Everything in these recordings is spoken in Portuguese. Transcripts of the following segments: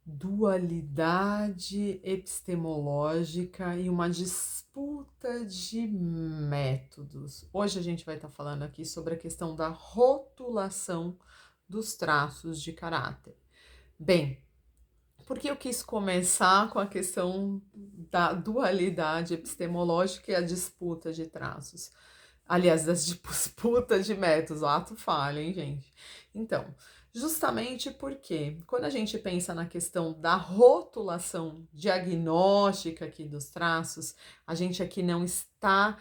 Dualidade epistemológica e uma disputa de métodos. Hoje a gente vai estar falando aqui sobre a questão da rotulação dos traços de caráter. Bem, por que eu quis começar com a questão da dualidade epistemológica e a disputa de traços? Aliás, das disputas de métodos, ato falha, hein, gente? Então, justamente porque quando a gente pensa na questão da rotulação diagnóstica aqui dos traços, a gente aqui não está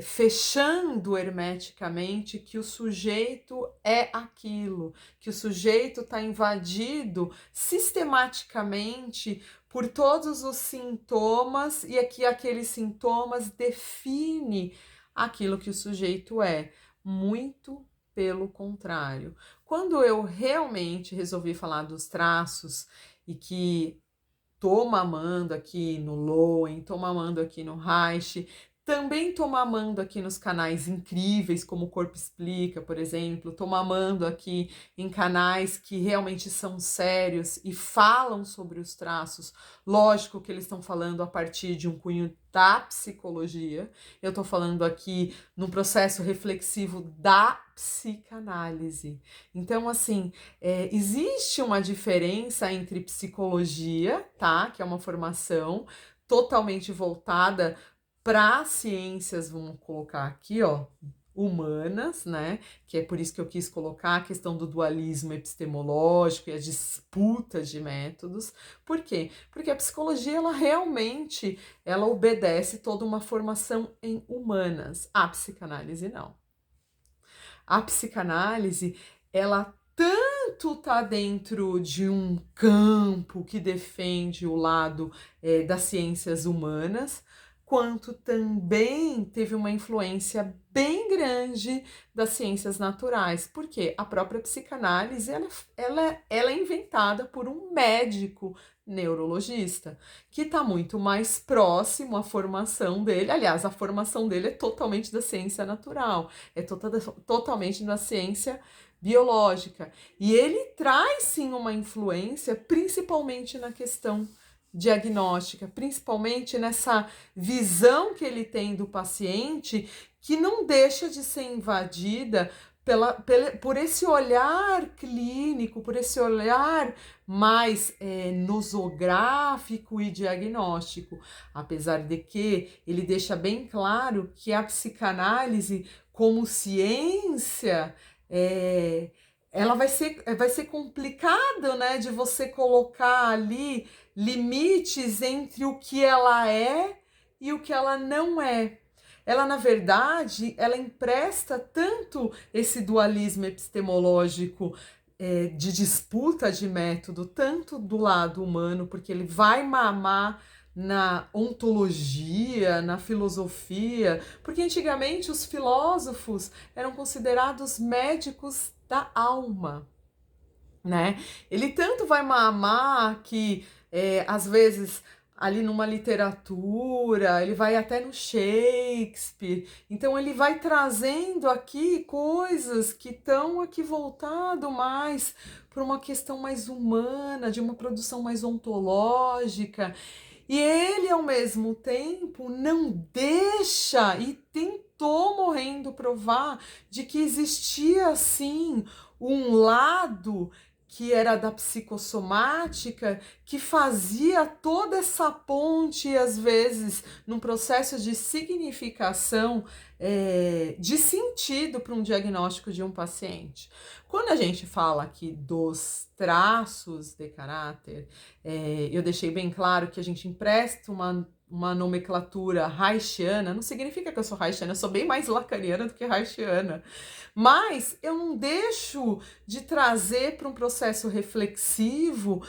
fechando hermeticamente que o sujeito é aquilo, que o sujeito está invadido sistematicamente por todos os sintomas e aqui aqueles sintomas define aquilo que o sujeito é. Muito pelo contrário. Quando eu realmente resolvi falar dos traços e que tô mamando aqui no Lowen, tô mamando aqui no Reich, também tô mamando aqui nos canais incríveis, como o Corpo Explica, por exemplo, tô mamando aqui em canais que realmente são sérios e falam sobre os traços. Lógico que eles estão falando a partir de um cunho da psicologia, eu tô falando aqui no processo reflexivo da psicanálise. Então, assim, existe uma diferença entre psicologia, tá? Que é uma formação totalmente voltada para ciências, vamos colocar aqui, ó, humanas, né? Que é por isso que eu quis colocar a questão do dualismo epistemológico e as disputas de métodos. Por quê? Porque a psicologia, ela realmente, ela obedece toda uma formação em humanas. A psicanálise não. A psicanálise, ela tanto está dentro de um campo que defende o lado das ciências humanas, quanto também teve uma influência bem grande das ciências naturais, porque a própria psicanálise ela é inventada por um médico neurologista, que está muito mais próximo à formação dele. Aliás, a formação dele é totalmente da ciência natural, é totalmente da ciência biológica. E ele traz sim uma influência, principalmente na questão diagnóstica, principalmente nessa visão que ele tem do paciente, que não deixa de ser invadida por esse olhar clínico, por esse olhar mais nosográfico e diagnóstico, apesar de que ele deixa bem claro que a psicanálise como ciência ela vai ser complicado, né, de você colocar ali limites entre o que ela é e o que ela não é. Ela, na verdade, ela empresta tanto esse dualismo epistemológico de disputa de método, tanto do lado humano, porque ele vai mamar na ontologia, na filosofia, porque antigamente os filósofos eram considerados médicos da alma, né? Ele tanto vai mamar que às vezes ali numa literatura, ele vai até no Shakespeare, então ele vai trazendo aqui coisas que estão aqui voltado mais para uma questão mais humana, de uma produção mais ontológica, e ele ao mesmo tempo não deixa e tentou morrendo provar de que existia sim um lado que era da psicossomática, que fazia toda essa ponte, às vezes, num processo de significação, de sentido para um diagnóstico de um paciente. Quando a gente fala aqui dos traços de caráter, eu deixei bem claro que a gente empresta uma nomenclatura reichiana, não significa que eu sou reichiana, eu sou bem mais lacaniana do que reichiana, mas eu não deixo de trazer para um processo reflexivo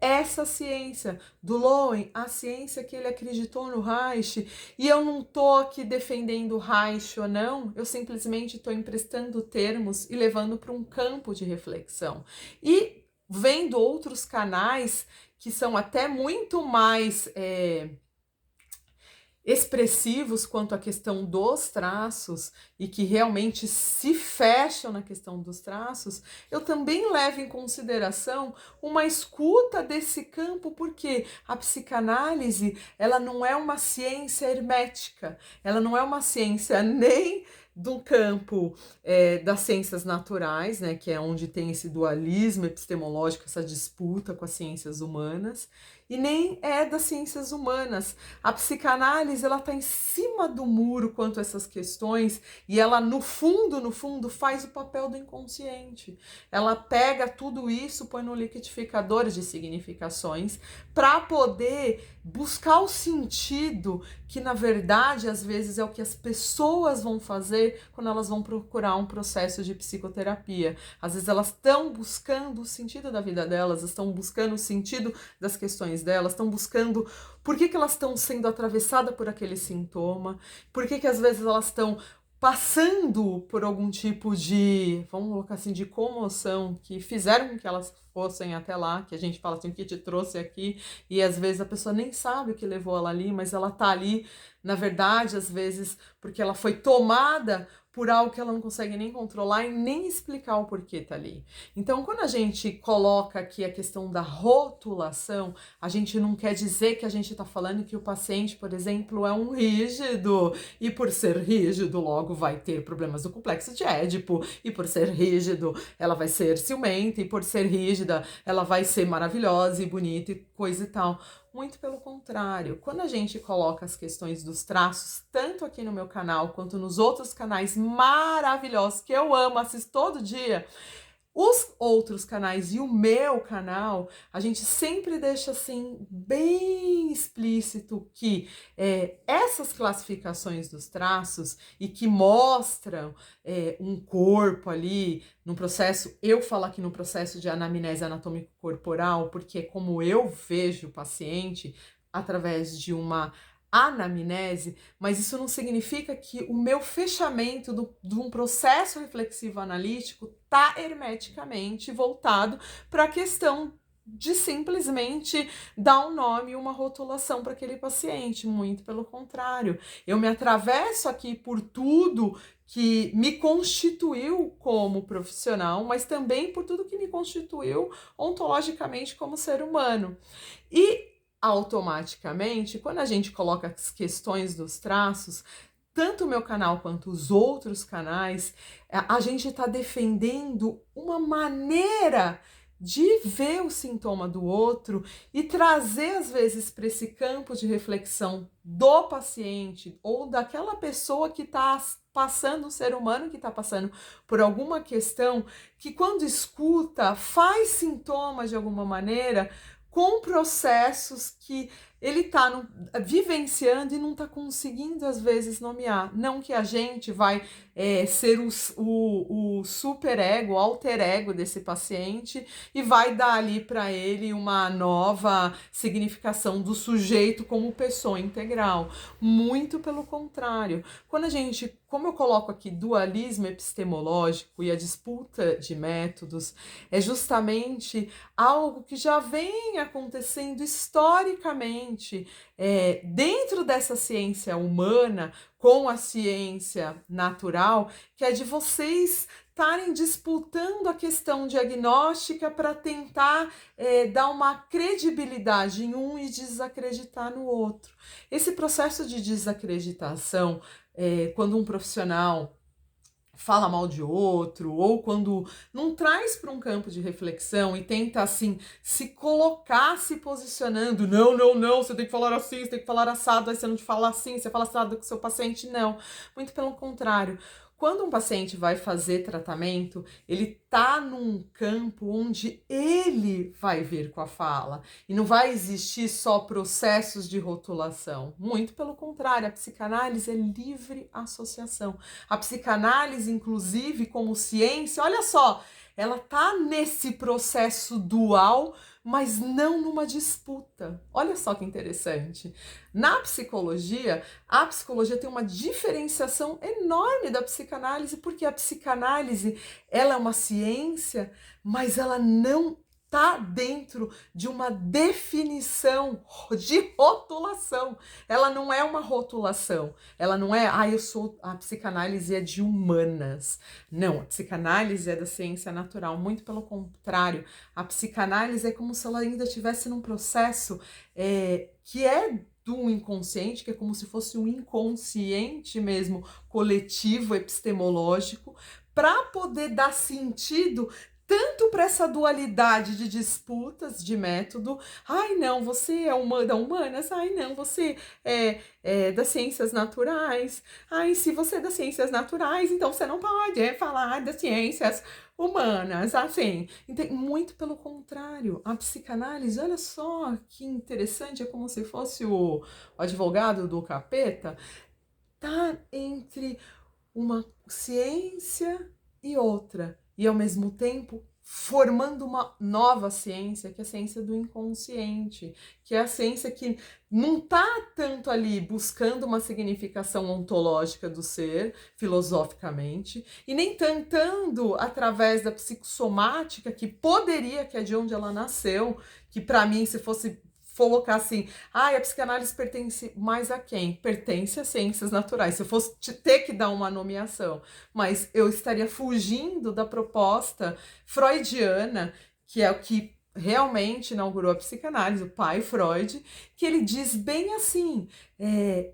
essa ciência do Lowen, a ciência que ele acreditou no Reich, e eu não estou aqui defendendo o Reich ou não, eu simplesmente estou emprestando termos e levando para um campo de reflexão. E vendo outros canais que são até muito mais expressivos quanto à questão dos traços e que realmente se fecham na questão dos traços, eu também levo em consideração uma escuta desse campo, porque a psicanálise, ela não é uma ciência hermética, ela não é uma ciência nem do campo das ciências naturais, né, que é onde tem esse dualismo epistemológico, essa disputa com as ciências humanas, e nem é das ciências humanas. A psicanálise, ela está em cima do muro quanto a essas questões, e ela no fundo faz o papel do inconsciente. Ela pega tudo isso, põe no liquidificador de significações para poder buscar o sentido que, na verdade, às vezes é o que as pessoas vão fazer quando elas vão procurar um processo de psicoterapia. Às vezes elas estão buscando o sentido da vida delas, estão buscando o sentido das questões delas, estão buscando por que elas estão sendo atravessadas por aquele sintoma, por que às vezes elas estão passando por algum tipo de, vamos colocar assim, de comoção que fizeram com que elas fossem até lá, que a gente fala assim, o que te trouxe aqui, e às vezes a pessoa nem sabe o que levou ela ali, mas ela tá ali, na verdade, às vezes, porque ela foi tomada por algo que ela não consegue nem controlar e nem explicar o porquê tá ali. Então, quando a gente coloca aqui a questão da rotulação, a gente não quer dizer que a gente está falando que o paciente, por exemplo, é um rígido, e por ser rígido, logo vai ter problemas do complexo de Édipo, e por ser rígido, ela vai ser ciumenta, e por ser rígida, ela vai ser maravilhosa e bonita e coisa e tal. Muito pelo contrário, quando a gente coloca as questões dos traços, tanto aqui no meu canal quanto nos outros canais maravilhosos que eu amo, assisto todo dia, os outros canais e o meu canal, a gente sempre deixa assim bem explícito que essas classificações dos traços e que mostram um corpo ali no processo, eu falo aqui no processo de anamnese anatômico corporal, porque é como eu vejo o paciente através de uma anamnese, mas isso não significa que o meu fechamento de um processo reflexivo analítico está hermeticamente voltado para a questão de simplesmente dar um nome e uma rotulação para aquele paciente. Muito pelo contrário, eu me atravesso aqui por tudo que me constituiu como profissional, mas também por tudo que me constituiu ontologicamente como ser humano. E automaticamente, quando a gente coloca as questões dos traços, tanto o meu canal quanto os outros canais, a gente está defendendo uma maneira de ver o sintoma do outro e trazer, às vezes, para esse campo de reflexão do paciente ou daquela pessoa que está passando, um ser humano que está passando por alguma questão, que quando escuta, faz sintomas de alguma maneira, com processos que ele está vivenciando e não está conseguindo, às vezes, nomear. Não que a gente vai ser o super ego, o alter ego desse paciente e vai dar ali para ele uma nova significação do sujeito como pessoa integral. Muito pelo contrário. Quando a gente, como eu coloco aqui, dualismo epistemológico e a disputa de métodos, é justamente algo que já vem acontecendo historicamente dentro dessa ciência humana com a ciência natural, que é de vocês estarem disputando a questão diagnóstica para tentar dar uma credibilidade em um e desacreditar no outro. Esse processo de desacreditação, quando um profissional fala mal de outro, ou quando não traz para um campo de reflexão e tenta, assim, se colocar, se posicionando, não, você tem que falar assim, você tem que falar assado, aí você não te fala assim, você fala assado com o seu paciente, não. Muito pelo contrário. Quando um paciente vai fazer tratamento, ele tá num campo onde ele vai vir com a fala e não vai existir só processos de rotulação. Muito pelo contrário, a psicanálise é livre associação. A psicanálise, inclusive, como ciência, olha só, ela tá nesse processo dual, mas não numa disputa. Olha só que interessante. Na psicologia, a psicologia tem uma diferenciação enorme da psicanálise, porque a psicanálise, ela é uma ciência, mas ela não está dentro de uma definição de rotulação. Ela não é uma rotulação. Ela não é, eu sou, a psicanálise é de humanas. Não, a psicanálise é da ciência natural. Muito pelo contrário. A psicanálise é como se ela ainda estivesse num processo que é do inconsciente, que é como se fosse um inconsciente mesmo, coletivo, epistemológico, para poder dar sentido tanto para essa dualidade de disputas de método. Ai, não, você é da humanas. Ai, não, você é das ciências naturais. Ai, se você é das ciências naturais, então você não pode falar das ciências humanas, assim. Então, muito pelo contrário, a psicanálise, olha só que interessante, é como se fosse o advogado do capeta, tá entre uma ciência e outra, e ao mesmo tempo formando uma nova ciência, que é a ciência do inconsciente, que é a ciência que não está tanto ali buscando uma significação ontológica do ser, filosoficamente, e nem tentando através da psicossomática, que poderia, que é de onde ela nasceu, que para mim, se fosse colocar assim, a psicanálise pertence mais a quem? Pertence às ciências naturais, se eu fosse ter que dar uma nomeação, mas eu estaria fugindo da proposta freudiana, que é o que realmente inaugurou a psicanálise, o pai Freud, que ele diz bem assim,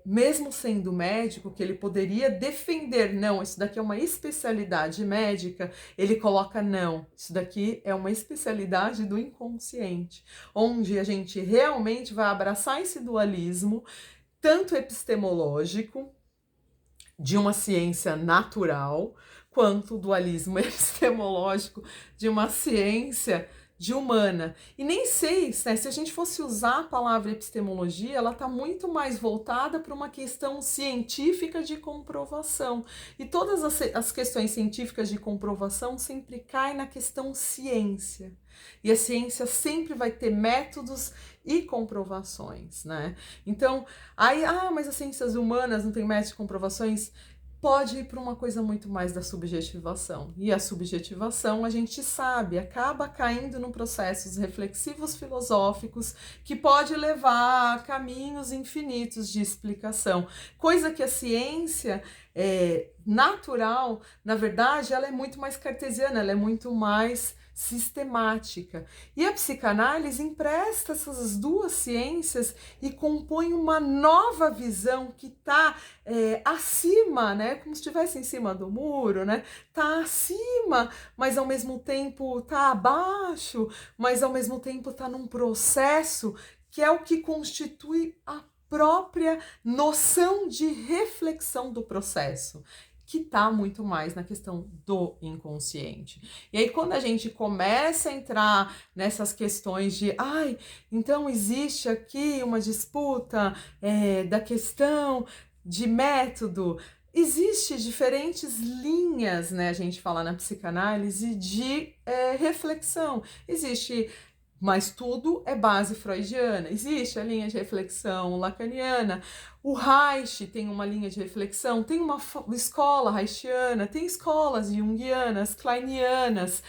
mesmo sendo médico, que ele poderia defender, não, isso daqui é uma especialidade médica, ele coloca, não, isso daqui é uma especialidade do inconsciente, onde a gente realmente vai abraçar esse dualismo, tanto epistemológico, de uma ciência natural, quanto o dualismo epistemológico de uma ciência de humana. E nem sei, né, se a gente fosse usar a palavra epistemologia, ela está muito mais voltada para uma questão científica de comprovação. E todas as questões científicas de comprovação sempre caem na questão ciência. E a ciência sempre vai ter métodos e comprovações, né? Então, mas as ciências humanas não têm métodos de comprovações? Pode ir para uma coisa muito mais da subjetivação. E a subjetivação, a gente sabe, acaba caindo num processos reflexivos filosóficos que pode levar a caminhos infinitos de explicação. Coisa que a ciência natural, na verdade, ela é muito mais cartesiana, ela é muito mais sistemática. E a psicanálise empresta essas duas ciências e compõe uma nova visão que está acima, né? Como se estivesse em cima do muro, né? Está acima, mas ao mesmo tempo está abaixo, mas ao mesmo tempo está num processo que é o que constitui a própria noção de reflexão do processo, que está muito mais na questão do inconsciente. E aí, quando a gente começa a entrar nessas questões de, então existe aqui uma disputa da questão de método, existe diferentes linhas, né, a gente fala na psicanálise, de reflexão. Existe, mas tudo é base freudiana. Existe a linha de reflexão lacaniana. O Reich tem uma linha de reflexão, tem uma escola reichiana, tem escolas junguianas, kleinianas.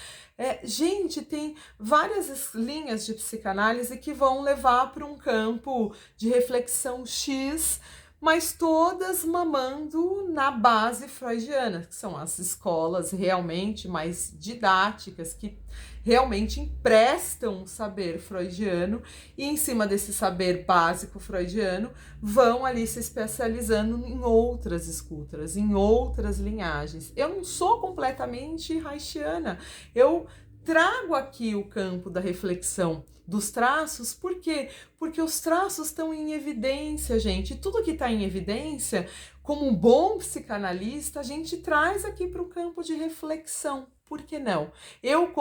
Gente, tem várias linhas de psicanálise que vão levar para um campo de reflexão X, mas todas mamando na base freudiana, que são as escolas realmente mais didáticas, que realmente emprestam o saber freudiano e em cima desse saber básico freudiano vão ali se especializando em outras escutas, em outras linhagens. Eu não sou completamente reichiana, eu trago aqui o campo da reflexão dos traços, por quê? Porque os traços estão em evidência, gente. Tudo que está em evidência, como um bom psicanalista, a gente traz aqui para o campo de reflexão. Por que não? Eu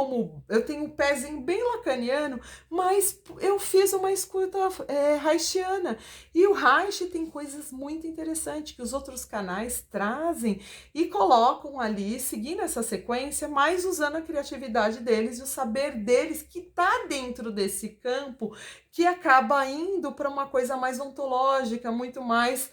tenho um pezinho bem lacaniano, mas eu fiz uma escuta reichiana. E o Reich tem coisas muito interessantes que os outros canais trazem e colocam ali, seguindo essa sequência, mas usando a criatividade deles e o saber deles que está dentro desse campo, que acaba indo para uma coisa mais ontológica, muito mais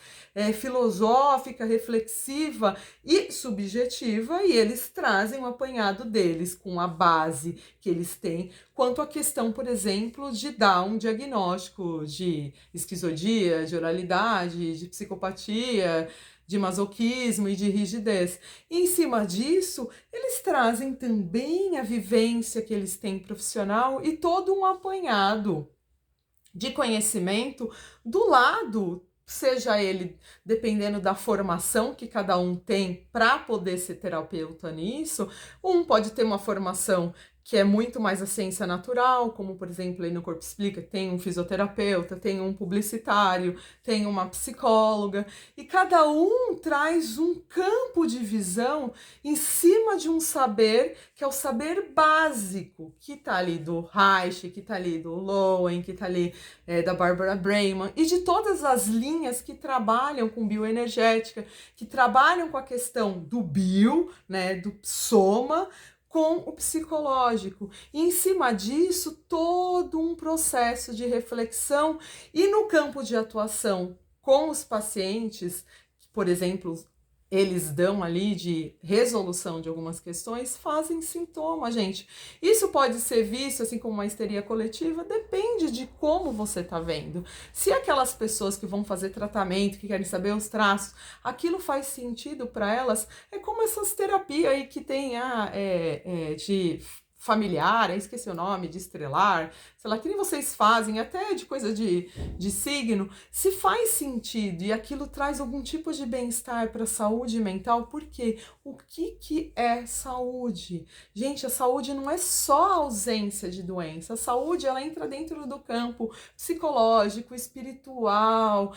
filosófica, reflexiva e subjetiva, e eles trazem um apanhado apanhado deles, com a base que eles têm, quanto a questão, por exemplo, de dar um diagnóstico de esquizoidia, de oralidade, de psicopatia, de masoquismo e de rigidez. E, em cima disso, eles trazem também a vivência que eles têm profissional e todo um apanhado de conhecimento do lado, seja ele dependendo da formação que cada um tem para poder ser terapeuta nisso. Um pode ter uma formação que é muito mais a ciência natural, como, por exemplo, aí no Corpo Explica, tem um fisioterapeuta, tem um publicitário, tem uma psicóloga, e cada um traz um campo de visão em cima de um saber, que é o saber básico, que está ali do Reich, que está ali do Lowen, que está ali da Barbara Breiman, e de todas as linhas que trabalham com bioenergética, que trabalham com a questão do bio, né, do soma, com o psicológico. E em cima disso, todo um processo de reflexão. E no campo de atuação com os pacientes, por exemplo, eles dão ali de resolução de algumas questões, fazem sintoma, gente. Isso pode ser visto, assim como uma histeria coletiva, depende de como você está vendo. Se aquelas pessoas que vão fazer tratamento, que querem saber os traços, aquilo faz sentido para elas, é como essas terapias aí que tem de familiar, esqueci o nome, de estrelar, sei lá, que nem vocês fazem, até de coisa de signo, se faz sentido e aquilo traz algum tipo de bem-estar para a saúde mental, porque o que é saúde? Gente, a saúde não é só a ausência de doença, a saúde ela entra dentro do campo psicológico, espiritual,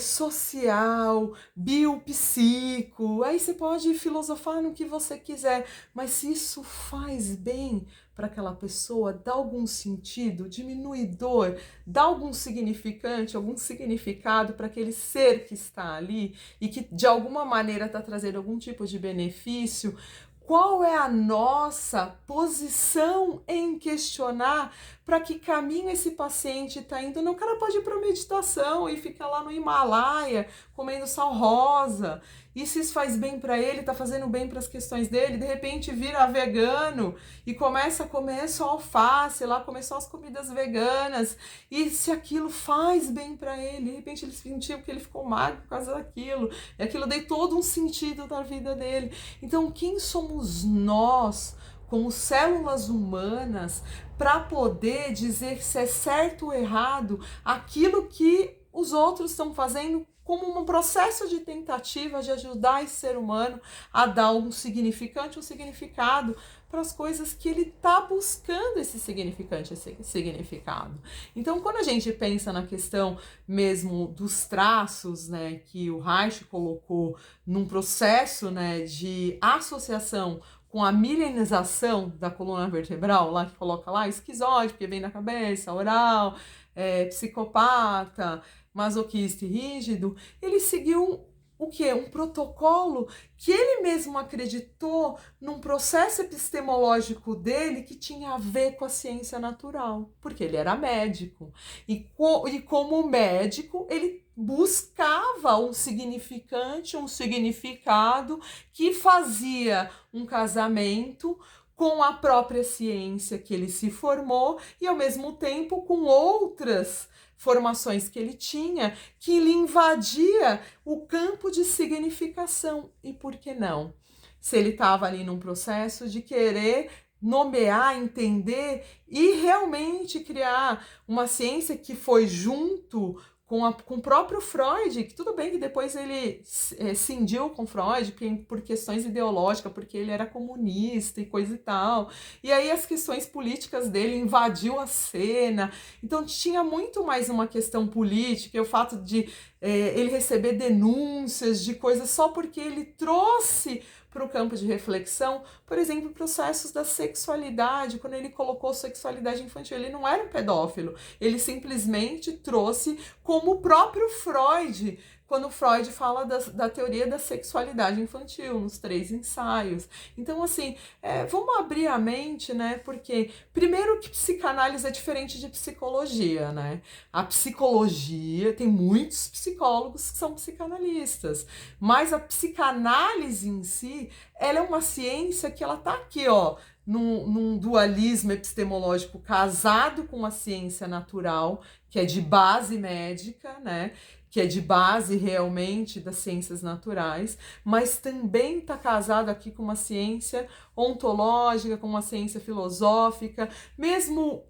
social, biopsico, aí você pode filosofar no que você quiser, mas se isso faz bem para aquela pessoa, dá algum sentido, diminui dor, dá algum significante, algum significado para aquele ser que está ali e que de alguma maneira está trazendo algum tipo de benefício, qual é a nossa posição em questionar para que caminho esse paciente está indo? Não, o cara pode ir para meditação e ficar lá no Himalaia comendo sal rosa. E se isso faz bem para ele, tá fazendo bem para as questões dele, de repente vira vegano e começa a comer só alface, lá comer só as comidas veganas. E se aquilo faz bem para ele, de repente ele sentiu que ele ficou magro por causa daquilo, e aquilo deu todo um sentido na vida dele. Então, quem somos nós, como células humanas, para poder dizer se é certo ou errado aquilo que os outros estão fazendo como um processo de tentativa de ajudar esse ser humano a dar um significante, um significado para as coisas que ele está buscando esse significante, esse significado. Então, quando a gente pensa na questão mesmo dos traços, né, que o Reich colocou num processo, né, de associação com a milenização da coluna vertebral, lá que coloca lá esquizoide, porque vem na cabeça, oral, psicopata, masoquista e rígido, ele seguiu o quê? Um protocolo que ele mesmo acreditou num processo epistemológico dele que tinha a ver com a ciência natural, porque ele era médico. E como médico, ele buscava um significante, um significado que fazia um casamento com a própria ciência que ele se formou e, ao mesmo tempo, com outras formações que ele tinha, que lhe invadia o campo de significação. E por que não? Se ele estava ali num processo de querer nomear, entender e realmente criar uma ciência que foi junto com o próprio Freud, que tudo bem que depois ele cindiu com Freud por questões ideológicas, porque ele era comunista e coisa e tal, e aí as questões políticas dele invadiu a cena, então tinha muito mais uma questão política, e o fato de ele receber denúncias de coisas só porque ele trouxe para o campo de reflexão, por exemplo, processos da sexualidade. Quando ele colocou sexualidade infantil, ele não era um pedófilo, ele simplesmente trouxe, como o próprio Freud quando Freud fala da teoria da sexualidade infantil, nos 3 ensaios. Então, assim, vamos abrir a mente, né? Porque, primeiro, que psicanálise é diferente de psicologia, né? A psicologia, tem muitos psicólogos que são psicanalistas, mas a psicanálise em si, ela é uma ciência que ela tá aqui, ó, num dualismo epistemológico casado com a ciência natural, que é de base médica, né? Que é de base realmente das ciências naturais, mas também está casado aqui com uma ciência ontológica, com uma ciência filosófica, mesmo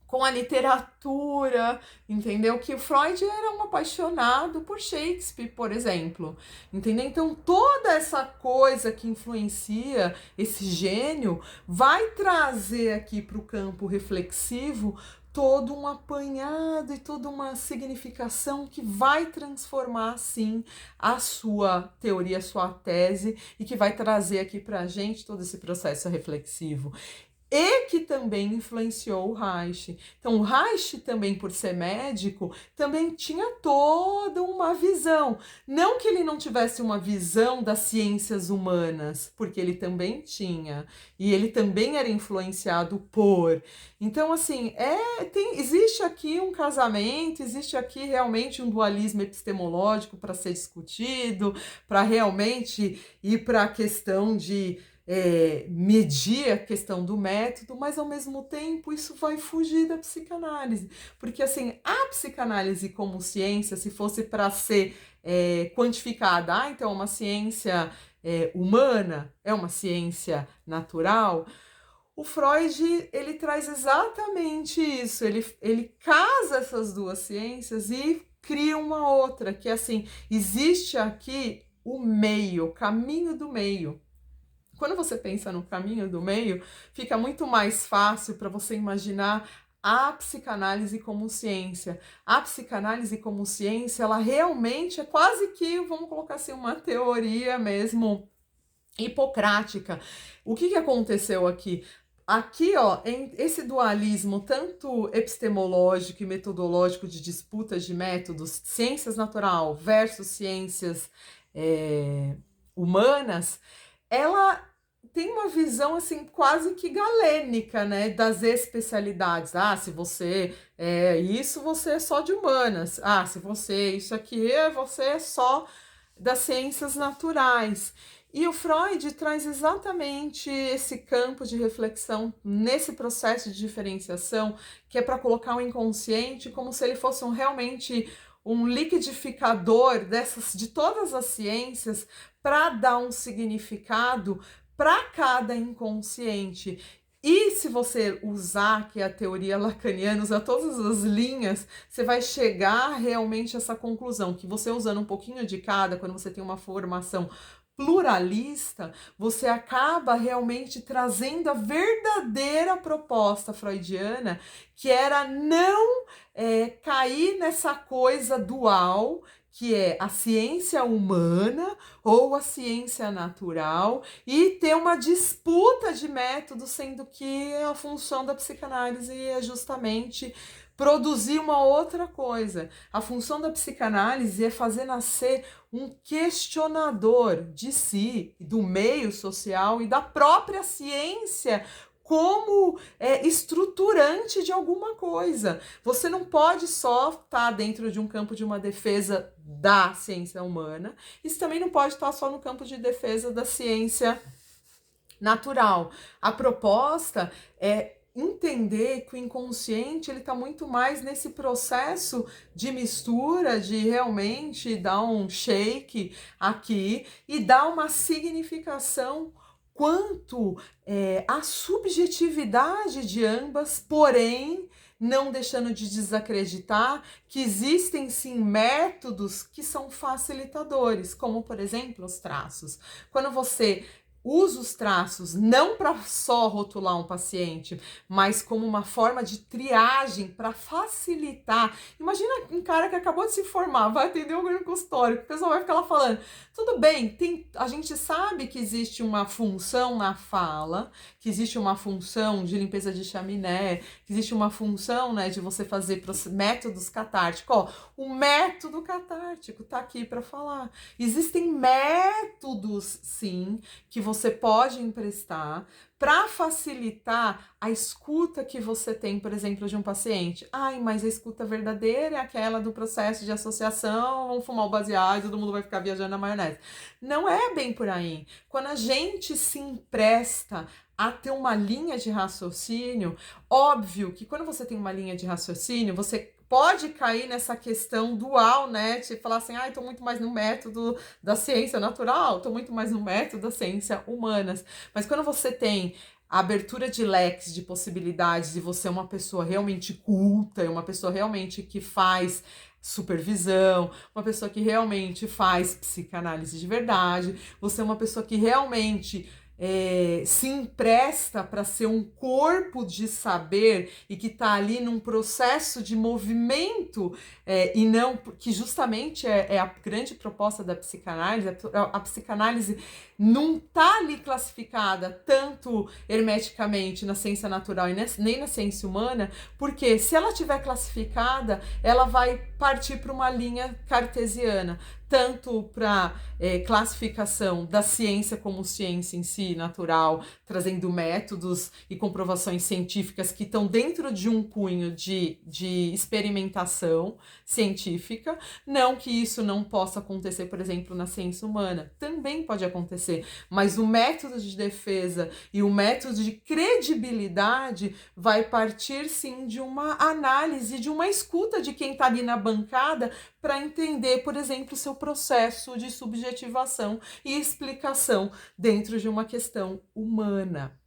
com a literatura, entendeu? Que o Freud era um apaixonado por Shakespeare, por exemplo, entendeu? Então toda essa coisa que influencia esse gênio vai trazer aqui para o campo reflexivo todo um apanhado e toda uma significação que vai transformar, sim, a sua teoria, a sua tese, e que vai trazer aqui para a gente todo esse processo reflexivo. E que também influenciou o Reich. Então, o Reich também, por ser médico, também tinha toda uma visão. Não que ele não tivesse uma visão das ciências humanas, porque ele também tinha. E ele também era influenciado por. Então, assim, existe aqui um casamento, existe aqui realmente um dualismo epistemológico para ser discutido, para realmente ir para a questão de medir a questão do método, mas ao mesmo tempo isso vai fugir da psicanálise, porque assim, a psicanálise como ciência, se fosse para ser quantificada, então é uma ciência humana, é uma ciência natural, o Freud, ele traz exatamente isso, ele casa essas duas ciências e cria uma outra, que é assim, existe aqui o meio, o caminho do meio. Quando você pensa no caminho do meio, fica muito mais fácil para você imaginar a psicanálise como ciência. A psicanálise como ciência, ela realmente é quase que, vamos colocar assim, uma teoria mesmo hipocrática. O que aconteceu aqui? Aqui, ó, esse dualismo tanto epistemológico e metodológico de disputas de métodos, ciências natural versus ciências humanas, ela tem uma visão assim quase que galênica, né, das especialidades. Ah, se você é isso, você é só de humanas. Ah, se você isso aqui, você é só das ciências naturais. E o Freud traz exatamente esse campo de reflexão nesse processo de diferenciação, que é para colocar o inconsciente como se ele fosse realmente um liquidificador de todas as ciências para dar um significado para cada inconsciente. E se você usar, que é a teoria lacaniana, usar todas as linhas, você vai chegar realmente a essa conclusão, que você usando um pouquinho de cada, quando você tem uma formação pluralista, você acaba realmente trazendo a verdadeira proposta freudiana, que era não cair nessa coisa dual, que é a ciência humana ou a ciência natural, e ter uma disputa de método, sendo que a função da psicanálise é justamente produzir uma outra coisa. A função da psicanálise é fazer nascer um questionador de si, do meio social e da própria ciência como estruturante de alguma coisa. Você não pode só estar dentro de um campo de uma defesa da ciência humana, isso também não pode estar só no campo de defesa da ciência natural. A proposta é entender que o inconsciente ele está muito mais nesse processo de mistura, de realmente dar um shake aqui e dar uma significação quanto a subjetividade de ambas, porém não deixando de desacreditar que existem sim métodos que são facilitadores, como por exemplo os traços. Quando você usa os traços não para só rotular um paciente, mas como uma forma de triagem para facilitar. Imagina um cara que acabou de se formar, vai atender alguém no consultório, o pessoal vai ficar lá falando, tudo bem, a gente sabe que existe uma função na fala, que existe uma função de limpeza de chaminé, que existe uma função, né, de você fazer métodos catárticos. Ó, o método catártico tá aqui para falar. Existem métodos, sim, que você pode emprestar para facilitar a escuta que você tem, por exemplo, de um paciente. Ai, mas a escuta verdadeira é aquela do processo de associação, vamos fumar o baseado e todo mundo vai ficar viajando na maionese. Não é bem por aí. Quando a gente se empresta a ter uma linha de raciocínio, óbvio que quando você tem uma linha de raciocínio, você pode cair nessa questão dual, né? De falar assim, ah, estou muito mais no método da ciência natural, estou muito mais no método da ciência humanas. Mas quando você tem a abertura de leques de possibilidades e você é uma pessoa realmente culta, é uma pessoa realmente que faz supervisão, uma pessoa que realmente faz psicanálise de verdade, você é uma pessoa que realmente se empresta para ser um corpo de saber e que está ali num processo de movimento e não que justamente é a grande proposta da psicanálise. A psicanálise não está ali classificada tanto hermeticamente na ciência natural e nem na ciência humana, porque se ela tiver classificada, ela vai partir para uma linha cartesiana, tanto para classificação da ciência como ciência em si, natural, trazendo métodos e comprovações científicas que estão dentro de um cunho de experimentação científica. Não que isso não possa acontecer, por exemplo, na ciência humana. Também pode acontecer, mas o método de defesa e o método de credibilidade vai partir, sim, de uma análise, de uma escuta de quem está ali na bancada para entender, por exemplo, o seu processo de subjetivação e explicação dentro de uma questão humana.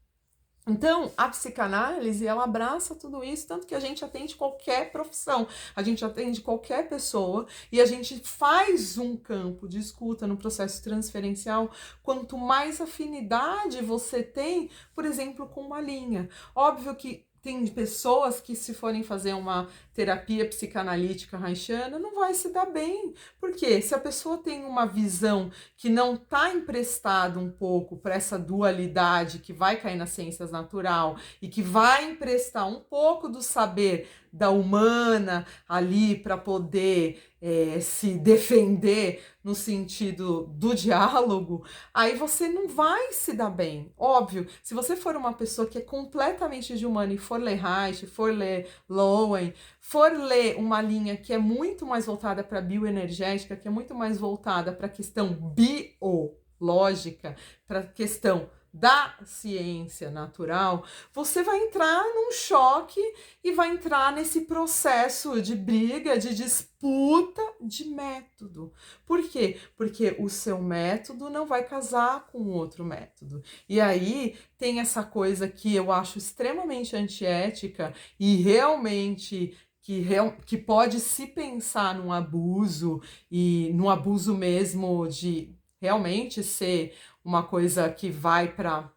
Então, a psicanálise, ela abraça tudo isso, tanto que a gente atende qualquer profissão, a gente atende qualquer pessoa e a gente faz um campo de escuta no processo transferencial quanto mais afinidade você tem, por exemplo, com uma linha. Óbvio que tem pessoas que, se forem fazer uma terapia psicanalítica reichiana, não vai se dar bem. Porque se a pessoa tem uma visão que não está emprestada um pouco para essa dualidade que vai cair nas ciências natural e que vai emprestar um pouco do saber da humana ali para poder se defender no sentido do diálogo, aí você não vai se dar bem. Óbvio, se você for uma pessoa que é completamente de humana e for ler Reich, for ler Lowen, for ler uma linha que é muito mais voltada para a bioenergética, que é muito mais voltada para a questão biológica, para a questão da ciência natural, você vai entrar num choque e vai entrar nesse processo de briga, de disputa de método. Por quê? Porque o seu método não vai casar com outro método. E aí tem essa coisa que eu acho extremamente antiética e realmente que pode se pensar num abuso, e num abuso mesmo de realmente ser uma coisa que vai para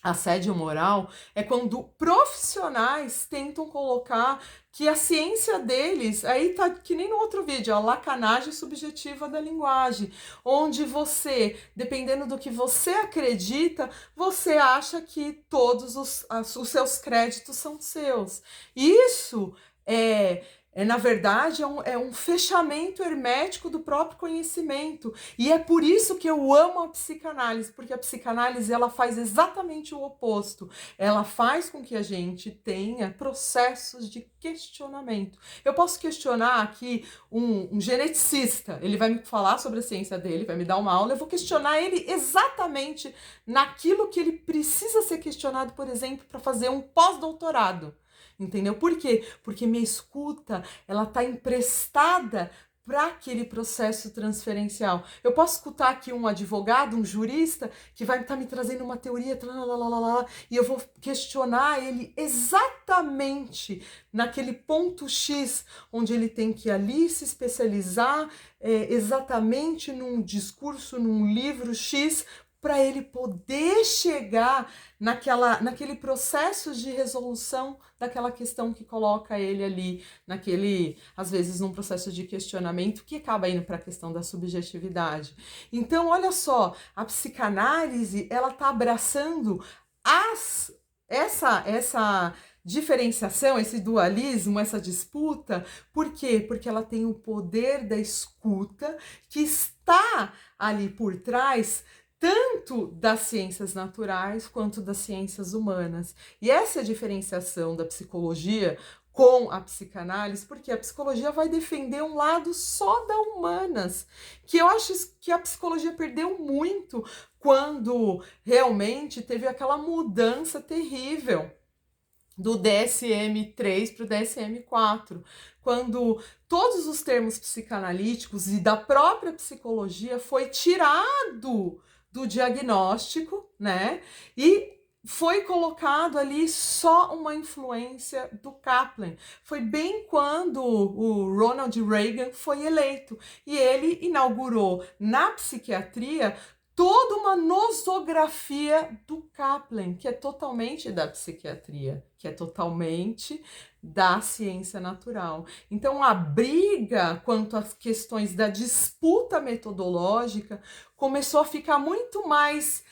assédio moral, é quando profissionais tentam colocar que a ciência deles, aí tá que nem no outro vídeo, a lacanagem subjetiva da linguagem, onde você, dependendo do que você acredita, você acha que todos os seus créditos são seus. Isso na verdade, é um fechamento hermético do próprio conhecimento. E é por isso que eu amo a psicanálise, porque a psicanálise ela faz exatamente o oposto. Ela faz com que a gente tenha processos de questionamento. Eu posso questionar aqui um geneticista, ele vai me falar sobre a ciência dele, vai me dar uma aula, eu vou questionar ele exatamente naquilo que ele precisa ser questionado, por exemplo, para fazer um pós-doutorado. Entendeu? Por quê? Porque minha escuta, ela está emprestada para aquele processo transferencial. Eu posso escutar aqui um advogado, um jurista, que vai estar me trazendo uma teoria, e eu vou questionar ele exatamente naquele ponto X, onde ele tem que ali se especializar exatamente num discurso, num livro X, para ele poder chegar naquele processo de resolução daquela questão que coloca ele ali, às vezes, num processo de questionamento que acaba indo para a questão da subjetividade. Então, olha só, a psicanálise, ela está abraçando essa diferenciação, esse dualismo, essa disputa. Por quê? Porque ela tem o poder da escuta que está ali por trás tanto das ciências naturais quanto das ciências humanas. E essa é a diferenciação da psicologia com a psicanálise, porque a psicologia vai defender um lado só da humanas, que eu acho que a psicologia perdeu muito quando realmente teve aquela mudança terrível do DSM-3 para o DSM-4, quando todos os termos psicanalíticos e da própria psicologia foi tirado do diagnóstico, né? E foi colocado ali só uma influência do Kaplan. Foi bem quando o Ronald Reagan foi eleito e ele inaugurou na psiquiatria toda uma nosografia do Kaplan, que é totalmente da psiquiatria, que é totalmente da ciência natural. Então, a briga quanto às questões da disputa metodológica começou a ficar muito mais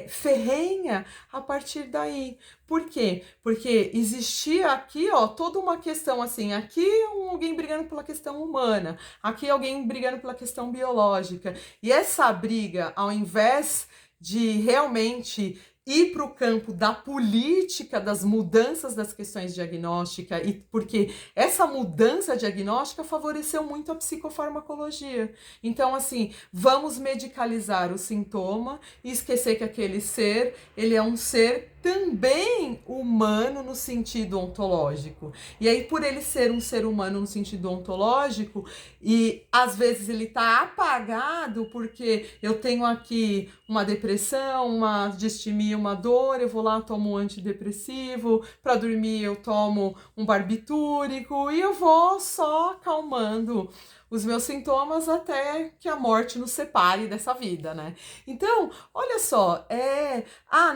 ferrenha a partir daí. Por quê? Porque existia aqui, ó, toda uma questão assim, aqui alguém brigando pela questão humana, aqui alguém brigando pela questão biológica. E essa briga, ao invés de realmente ir para o campo da política, das mudanças das questões diagnósticas, e porque essa mudança diagnóstica favoreceu muito a psicofarmacologia. Então, assim, vamos medicalizar o sintoma e esquecer que aquele ser, ele é um ser também humano no sentido ontológico. E aí, por ele ser um ser humano no sentido ontológico, e às vezes ele está apagado porque eu tenho aqui uma depressão, uma distimia, uma dor, eu vou lá, tomo um antidepressivo, para dormir eu tomo um barbitúrico e eu vou só acalmando os meus sintomas até que a morte nos separe dessa vida, né? Então, olha só,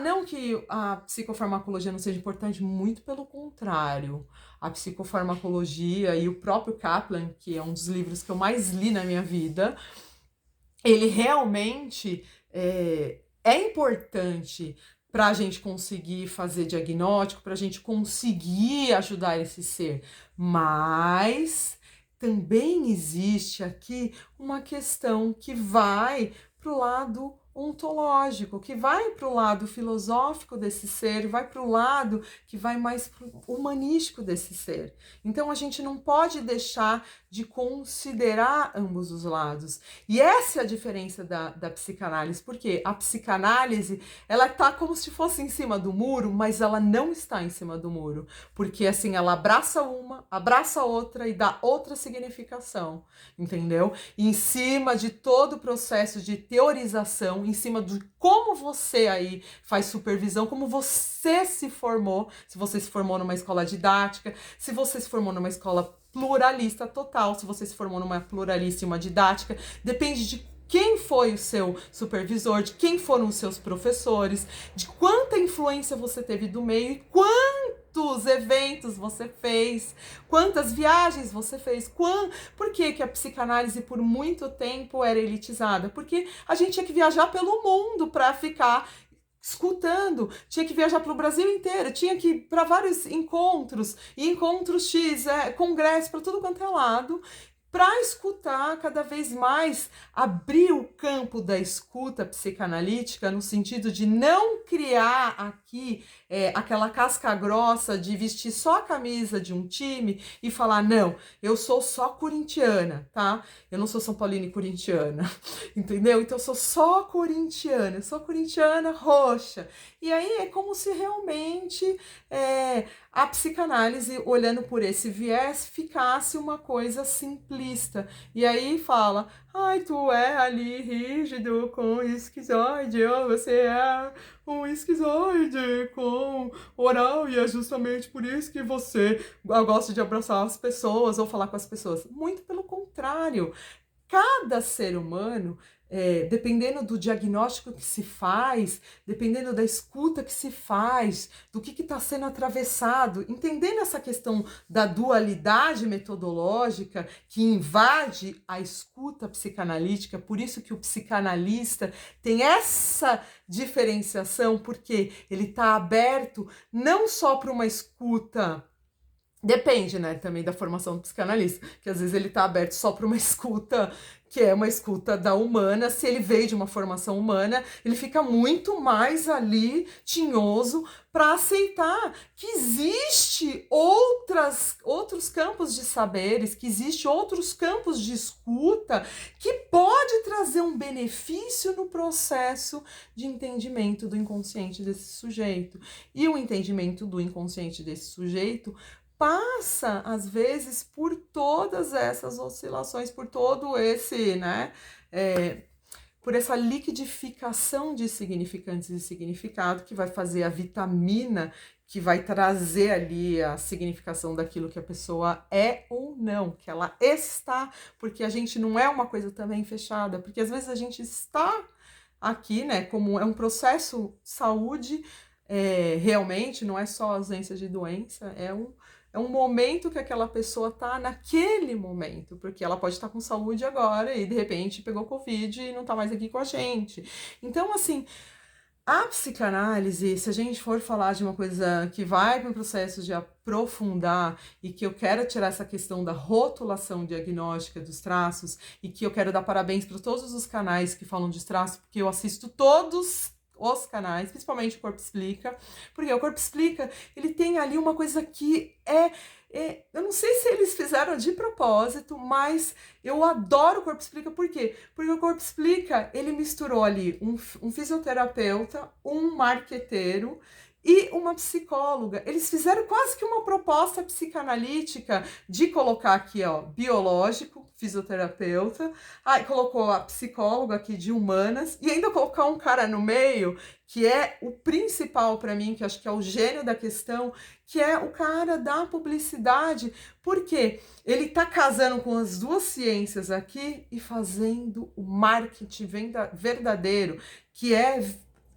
não que a psicofarmacologia não seja importante, muito pelo contrário. A psicofarmacologia e o próprio Kaplan, que é um dos livros que eu mais li na minha vida, ele realmente é importante para a gente conseguir fazer diagnóstico, para a gente conseguir ajudar esse ser, mas também existe aqui uma questão que vai para o lado ontológico, que vai para o lado filosófico desse ser, vai para o lado que vai mais para o humanístico desse ser. Então a gente não pode deixar de considerar ambos os lados. E essa é a diferença da psicanálise, porque a psicanálise, ela está como se fosse em cima do muro, mas ela não está em cima do muro, porque assim, ela abraça uma, abraça outra e dá outra significação, entendeu? E em cima de todo o processo de teorização, em cima de como você aí faz supervisão, como você se formou, se você se formou numa escola didática, se você se formou numa escola pluralista total, se você se formou numa pluralista e uma didática, depende de quem foi o seu supervisor, de quem foram os seus professores, de quanta influência você teve do meio e quantos eventos você fez, quantas viagens você fez, por que a psicanálise por muito tempo era elitizada? Porque a gente tinha que viajar pelo mundo para ficar escutando, tinha que viajar para o Brasil inteiro, tinha que ir para vários encontros, e encontros X, congresso para tudo quanto é lado, para escutar cada vez mais, abrir o campo da escuta psicanalítica no sentido de não criar aqui aquela casca grossa de vestir só a camisa de um time e falar, não, eu sou só corintiana, tá? Eu não sou São Paulina e corintiana, entendeu? Então eu sou só corintiana, eu sou corintiana roxa. E aí é como se realmente a psicanálise, olhando por esse viés, ficasse uma coisa simplista. E aí fala, ai, tu é ali rígido com esquizoide, ou você é um esquizoide com oral, e é justamente por isso que você gosta de abraçar as pessoas ou falar com as pessoas. Muito pelo contrário. Cada ser humano dependendo do diagnóstico que se faz, dependendo da escuta que se faz, do que está sendo atravessado, entendendo essa questão da dualidade metodológica que invade a escuta psicanalítica, por isso que o psicanalista tem essa diferenciação, porque ele está aberto não só para uma escuta. Depende, né, também da formação do psicanalista, que às vezes ele está aberto só para uma escuta, que é uma escuta da humana. Se ele veio de uma formação humana, ele fica muito mais ali tinhoso para aceitar que existe outros campos de saberes, que existe outros campos de escuta que pode trazer um benefício no processo de entendimento do inconsciente desse sujeito. E o entendimento do inconsciente desse sujeito passa, às vezes, por todas essas oscilações, por todo esse, né, por essa liquidificação de significantes e significado que vai fazer a vitamina, que vai trazer ali a significação daquilo que a pessoa é ou não, que ela está, porque a gente não é uma coisa também fechada, porque às vezes a gente está aqui, né, como é um processo saúde, realmente não é só ausência de doença, é um momento que aquela pessoa está naquele momento, porque ela pode estar com saúde agora e de repente pegou Covid e não está mais aqui com a gente. Então, assim, a psicanálise, se a gente for falar de uma coisa que vai para um processo de aprofundar e que eu quero tirar essa questão da rotulação diagnóstica dos traços e que eu quero dar parabéns para todos os canais que falam de traços, porque eu assisto todos os canais, principalmente o Corpo Explica, porque o Corpo Explica, ele tem ali uma coisa que eu não sei se eles fizeram de propósito, mas eu adoro o Corpo Explica, por quê? Porque o Corpo Explica, ele misturou ali um fisioterapeuta, um marqueteiro e uma psicóloga. Eles fizeram quase que uma proposta psicanalítica de colocar aqui, ó, biológico, fisioterapeuta, aí colocou a psicóloga aqui de humanas e ainda colocar um cara no meio, que é o principal para mim, que acho que é o gênio da questão, que é o cara da publicidade, porque ele tá casando com as duas ciências aqui e fazendo o marketing verdadeiro, que é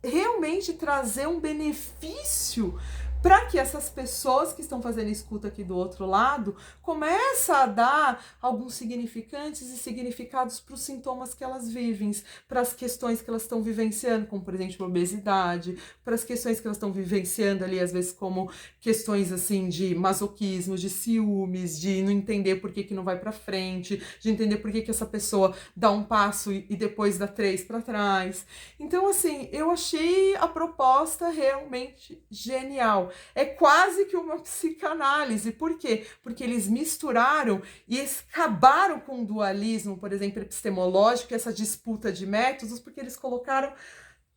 realmente trazer um benefício para que essas pessoas que estão fazendo escuta aqui do outro lado começam a dar alguns significantes e significados para os sintomas que elas vivem, para as questões que elas estão vivenciando, como por exemplo a obesidade, para as questões que elas estão vivenciando ali, às vezes como questões assim de masoquismo, de ciúmes, de não entender por que não vai para frente, de entender por que essa pessoa dá um passo e depois dá 3 para trás. Então, assim, eu achei a proposta realmente genial. É quase que uma psicanálise. Por quê? Porque eles misturaram e acabaram com o dualismo, por exemplo, epistemológico, essa disputa de métodos, porque eles colocaram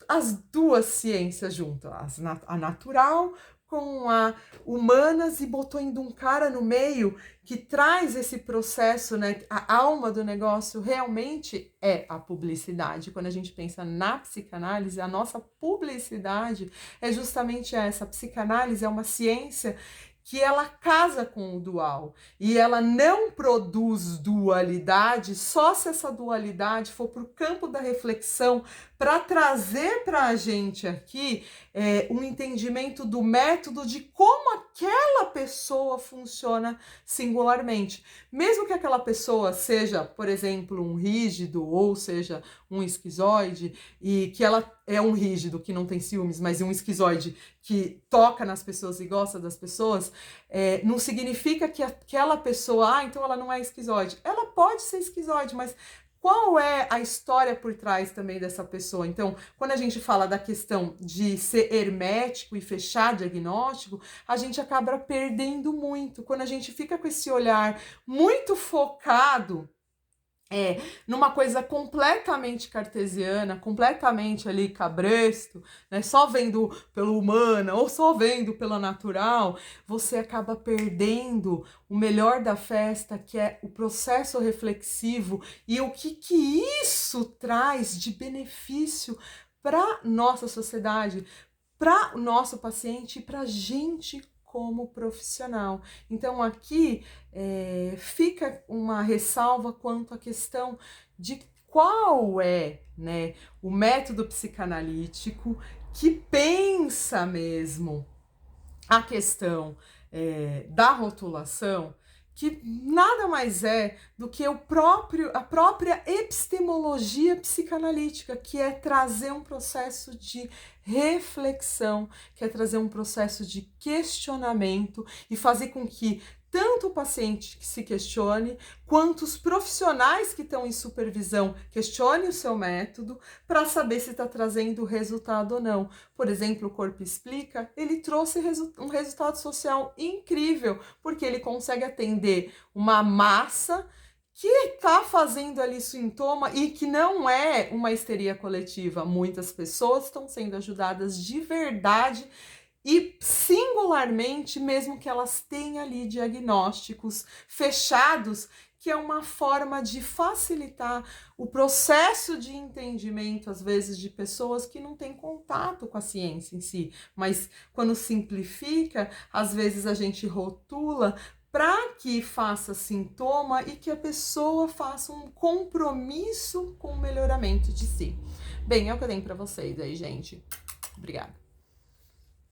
as duas ciências juntas, a natural com a humanas, e botou ainda um cara no meio que traz esse processo, né? A alma do negócio realmente é a publicidade. Quando a gente pensa na psicanálise, a nossa publicidade é justamente essa. A psicanálise é uma ciência que ela casa com o dual e ela não produz dualidade só se essa dualidade for para o campo da reflexão, para trazer para a gente aqui um entendimento do método de como aquela pessoa funciona singularmente. Mesmo que aquela pessoa seja, por exemplo, um rígido ou seja um esquizoide, e que ela é um rígido que não tem ciúmes, mas um esquizoide que toca nas pessoas e gosta das pessoas, não significa que aquela pessoa, então ela não é esquizoide. Ela pode ser esquizoide, mas qual é a história por trás também dessa pessoa? Então, quando a gente fala da questão de ser hermético e fechar diagnóstico, a gente acaba perdendo muito. Quando a gente fica com esse olhar muito focado numa coisa completamente cartesiana, completamente ali cabresto, né? Só vendo pelo humano ou só vendo pela natural, você acaba perdendo o melhor da festa, que é o processo reflexivo e o que isso traz de benefício para nossa sociedade, para o nosso paciente e para a gente como profissional. Então aqui fica uma ressalva quanto à questão de qual é, né, o método psicanalítico que pensa mesmo a questão da rotulação, que nada mais é do que a própria epistemologia psicanalítica, que é trazer um processo de reflexão, que é trazer um processo de questionamento e fazer com que tanto o paciente que se questione, quanto os profissionais que estão em supervisão questionem o seu método para saber se está trazendo resultado ou não. Por exemplo, o Corpo Explica, ele trouxe um resultado social incrível, porque ele consegue atender uma massa que está fazendo ali sintoma e que não é uma histeria coletiva. Muitas pessoas estão sendo ajudadas de verdade e singularmente, mesmo que elas tenham ali diagnósticos fechados, que é uma forma de facilitar o processo de entendimento, às vezes, de pessoas que não têm contato com a ciência em si. Mas quando simplifica, às vezes a gente rotula para que faça sintoma e que a pessoa faça um compromisso com o melhoramento de si. Bem, é o que eu tenho para vocês aí, gente. Obrigada.